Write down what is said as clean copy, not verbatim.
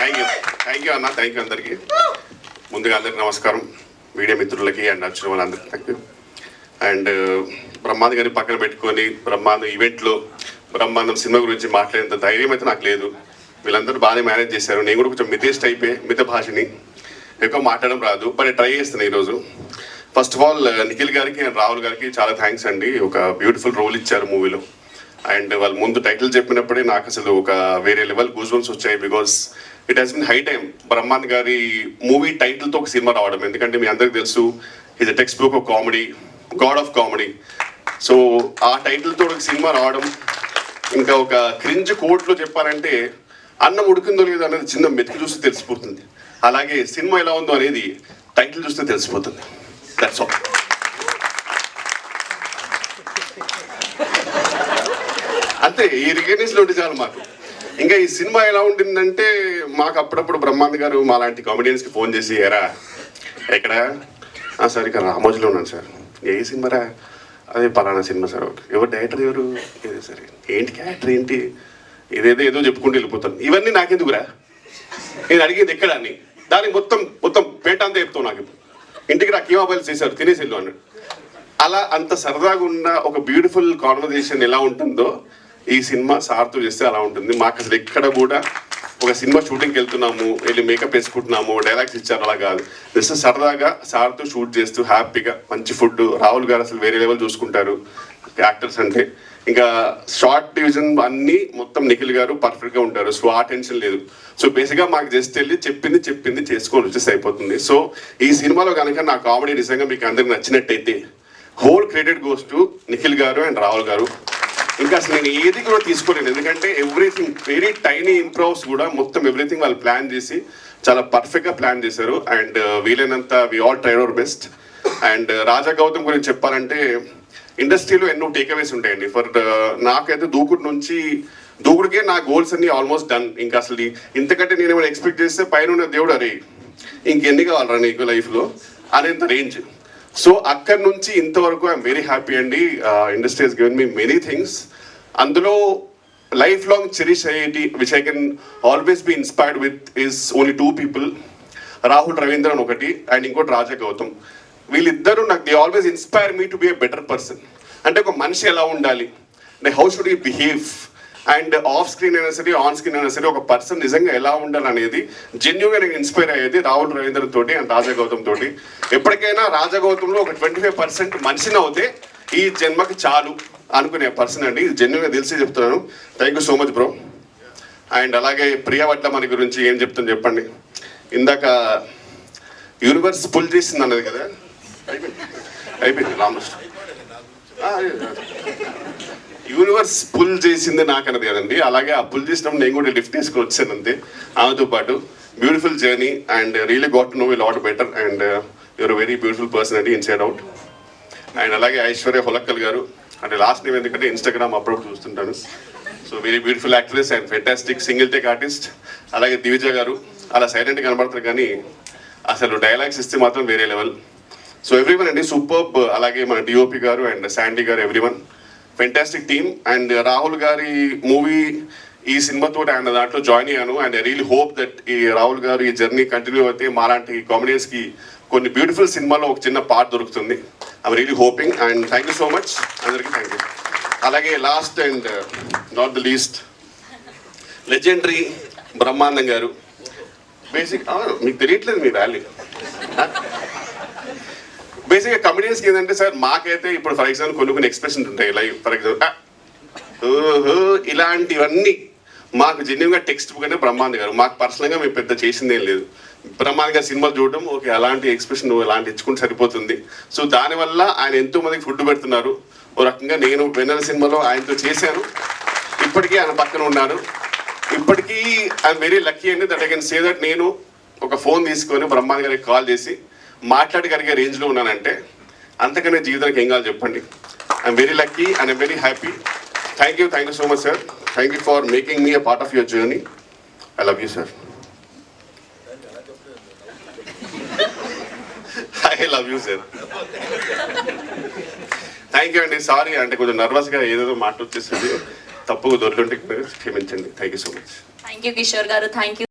Thank you అన్న, thank you అందరికీ. ముందుగా అందరికీ నమస్కారం, మీడియా మిత్రులకి అండ్ వచ్చిన వాళ్ళందరికీ థ్యాంక్ యూ. అండ్ బ్రహ్మాండం గారిని పక్కన పెట్టుకొని బ్రహ్మాండం ఈవెంట్లో బ్రహ్మాండం సినిమా గురించి మాట్లాడేంత ధైర్యం అయితే నాకు లేదు. వీళ్ళందరూ బాగానే మేనేజ్ చేశారు. నేను కూడా కొంచెం మితేస్ట్ అయిపోయి మిత భాషని ఎక్కువ మాట్లాడడం రాదు, బట్ ట్రై చేస్తున్నాను ఈరోజు. ఫస్ట్ ఆఫ్ ఆల్ నిఖిల్ గారికి అండ్ రాహుల్ గారికి చాలా థ్యాంక్స్ అండి. ఒక బ్యూటిఫుల్ రోల్ ఇచ్చారు మూవీలో. అండ్ వాళ్ళు ముందు టైటిల్ చెప్పినప్పుడే నాకు అసలు ఒక వేరే లెవెల్ గూస్ బంప్స్ వచ్చాయి. Because it has been high time Brahmand గారి మూవీ టైటిల్తో ఒక సినిమా రావడం. ఎందుకంటే మీ అందరికి తెలుసు is a text book of comedy, God of comedy. So ఆ టైటిల్తో ఒక సినిమా రావడం, ఇంకా ఒక క్రింజ్ కోట్లో చెప్పాలంటే అన్నం ఉడికిందో లేదో అనేది చిన్న మెతుకు చూస్తే తెలిసిపోతుంది. అలాగే సినిమా ఎలా ఉందో అనేది టైటిల్ చూస్తే తెలిసిపోతుంది. That's all. అంతే, ఈ రికగ్నిషన్ ఉంటే చాలు మాకు. ఇంకా ఈ సినిమా ఎలా ఉంటుందంటే మాకు అప్పుడప్పుడు బ్రహ్మాండ్ గారు మా లాంటి కామెడియన్స్కి ఫోన్ చేసి, ఎరా ఎక్కడ సార్ ఇక్కడ రామోజీలో ఉన్నాను సార్. ఏ సినిమారా? అదే పలానా సినిమా సార్. ఓకే, ఎవరు డైరెక్టర్ ఎవరు? ఏదే సరే, ఏంటి క్యారెక్టర్ ఏంటి, ఏదో చెప్పుకుంటూ వెళ్ళిపోతాను. ఇవన్నీ నాకెందుకురా, నేను అడిగేది ఎక్కడ అని. దానికి మొత్తం పేట అంతా చెప్తావు. నాకు ఇంటికి రా కీమాబాయిలు చేశారు తినేసి వెళ్ళు అన్నాడు. అలా అంత సరదాగా ఉన్న ఒక బ్యూటిఫుల్ కాన్వర్జేషన్ ఎలా ఉంటుందో ఈ సినిమా సార్తో చేస్తే అలా ఉంటుంది. మాకు అసలు ఎక్కడ కూడా ఒక సినిమా షూటింగ్కి వెళ్తున్నాము, వెళ్ళి మేకప్ వేసుకుంటున్నాము, డైలాగ్స్ ఇచ్చారు, అలా కాదు. జస్ట్ సరదాగా సార్తో షూట్ చేస్తూ హ్యాపీగా మంచి ఫుడ్. రాహుల్ గారు అసలు వేరే లెవెల్ చూసుకుంటారు యాక్టర్స్ అంటే. ఇంకా షార్ట్ డివిజన్ అన్నీ మొత్తం నిఖిల్ గారు పర్ఫెక్ట్గా ఉంటారు. సో ఆ టెన్షన్ లేదు. సో బేసిక్గా మాకు జస్ట్ వెళ్ళి చెప్పింది చేసుకొని వచ్చేసి అయిపోతుంది. సో ఈ సినిమాలో కనుక నా కామెడీ నిజంగా మీకు అందరికి నచ్చినట్టయితే whole credit goes to Nikhil గారు అండ్ రాహుల్ గారు. ఇంకా అసలు నేను ఏది కూడా తీసుకోలేదు, ఎందుకంటే ఎవ్రీథింగ్ వెరీ టైనీ ఇంప్రూవ్స్ కూడా మొత్తం ఎవ్రీథింగ్ వాళ్ళు ప్లాన్ చేసి చాలా పర్ఫెక్ట్గా ప్లాన్ చేశారు. అండ్ వీలైనంత we all tried our best. And Raja Gautam గురించి చెప్పాలంటే ఇండస్ట్రీలో ఎన్నో టేక్అవేస్ ఉంటాయండి. నాకైతే దూకుడికే నా గోల్స్ అన్ని ఆల్మోస్ట్ డన్. ఇంకా అసలు ఇంతకంటే నేను ఏమైనా ఎక్స్పెక్ట్ చేస్తే పైన దేవుడు అరే ఇంకెన్ని కావాలరా నీకు లైఫ్లో అనేంత రేంజ్. సో అక్కడి నుంచి ఇంతవరకు ఐఎమ్ వెరీ హ్యాపీ అండి. Industry has given me many things. అందులో లైఫ్ లాంగ్ చెరిష్ అయ్యేటి which I can always be inspired with is only 2 people. Rahul Ravindran ఒకటి అండ్ ఇంకోటి రాజా గౌతమ్. వీళ్ళిద్దరూ నాకు they always inspire me to be a better person. అంటే ఒక మనిషి ఎలా ఉండాలి, అంటే how should you behave, and off screen అయినా సరే ఆన్ స్క్రీన్ అయినా సరే ఒక పర్సన్ నిజంగా ఎలా ఉండాలి అనేది జెన్యున్గా నేను ఇన్స్పైర్ అయ్యేది రాహుల్ రవీంద్రన్ తోటి అండ్ రాజా గౌతమ్ తోటి. ఎప్పటికైనా రాజా గౌతంలో ఒక 25% మనిషిని అవుతే ఈ జన్మకి చాలు అనుకునే పర్సన్ అండి. జెన్యున్గా తెలిసి చెప్తున్నాను. Thank you so much bro. And అలాగే ప్రియా వడ్లమణి గురించి ఏం చెప్తాను చెప్పండి. ఇందాక యూనివర్స్ పుల్ చేసింది అన్నది కదా, అయిపోయింది రామకృష్ణ. యూనివర్స్ పుల్ చేసింది నాకు అన్నది కదండి. అలాగే ఆ పుల్ చేసినప్పుడు నేను కూడా లిఫ్ట్ తీసుకుని వచ్చాను అంతే ఆమెతో పాటు. Beautiful journey and really got to know you lot better and you're very beautiful personality inside out. And అలాగే ఐశ్వర్య హొలక్కల్ గారు, అంటే లాస్ట్ నేమ్ ఎందుకంటే ఇన్స్టాగ్రామ్ అప్పుడప్పుడు చూస్తుంటాను. So very beautiful actress and fantastic single take artist. అలాగే దివిజ గారు అలా సైలెంట్గా కనబడతారు కానీ అసలు డైలాగ్స్ ఇస్తే మాత్రం వేరే లెవెల్. సో ఎవ్రీవన్ అండి సూపర్బ్. అలాగే మన డిఓపి గారు అండ్ శాండీ గారు, everyone fantastic team. And Rahul గారి మూవీ ఈ సినిమాతో ఆయన దాంట్లో జాయిన్ అయ్యాను. And I really hope that ఈ రాహుల్ గారు ఈ జర్నీ కంటిన్యూ అయితే మాలాంటి కామెడియన్స్కి కొన్ని బ్యూటిఫుల్ సినిమాలో ఒక చిన్న పార్ట్ దొరుకుతుంది. I'm really hoping. And thank you so much అందరికీ, థ్యాంక్ యూ. అలాగే last and not the least legendary బ్రహ్మాండం గారు. బేసిక్ మీకు తెలియట్లేదు మీ వాల్యూ. బేసిక్గా కమెడియన్స్కి ఏంటంటే సార్ మాకైతే ఇప్పుడు ఫర్ ఎగ్జాంపుల్ కొన్ని ఎక్స్ప్రెషన్స్ ఉంటాయి. లైక్ ఫర్ ఎగ్జాంపుల్ ఓహో ఇలాంటివన్నీ మాకు జెన్యున్గా టెక్స్ట్ బుక్ అంటే బ్రహ్మాండ్ గారు. మాకు పర్సనల్గా మేము పెద్ద చేసిందేం లేదు. బ్రహ్మాండ్ గారు సినిమాలు చూడడం ఓకే, అలాంటి ఎక్స్ప్రెషన్ అలాంటి ఇచ్చుకుంటే సరిపోతుంది. సో దానివల్ల ఆయన ఎంతో మందికి ఫుడ్ పెడుతున్నారు. ఓ రకంగా నేను వెన్నెల సినిమాలో ఆయనతో చేశాను, ఇప్పటికీ ఆయన పక్కన ఉన్నారు. ఇప్పటికీ ఐఎమ్ వెరీ లక్కీ అండి that I can say that నేను ఒక ఫోన్ తీసుకొని బ్రహ్మాండ్ గారికి కాల్ చేసి మాట్లాడగలిగే రేంజ్లో ఉన్నానంటే అంతకనే జీవితానికి ఏం కావాలి చెప్పండి. I'm very lucky and I'm very happy. Thank you so much sir. Thank you for making me a part of your journey. I love you sir. I love you sir. Thank you అండి. Sorry అంటే కొంచెం నర్వస్గా ఏదేదో మాట వచ్చేసింది, తప్పుగా దొరికింటే క్షమించండి. Thank you so much. Thank you Kishore గారు. Thank you.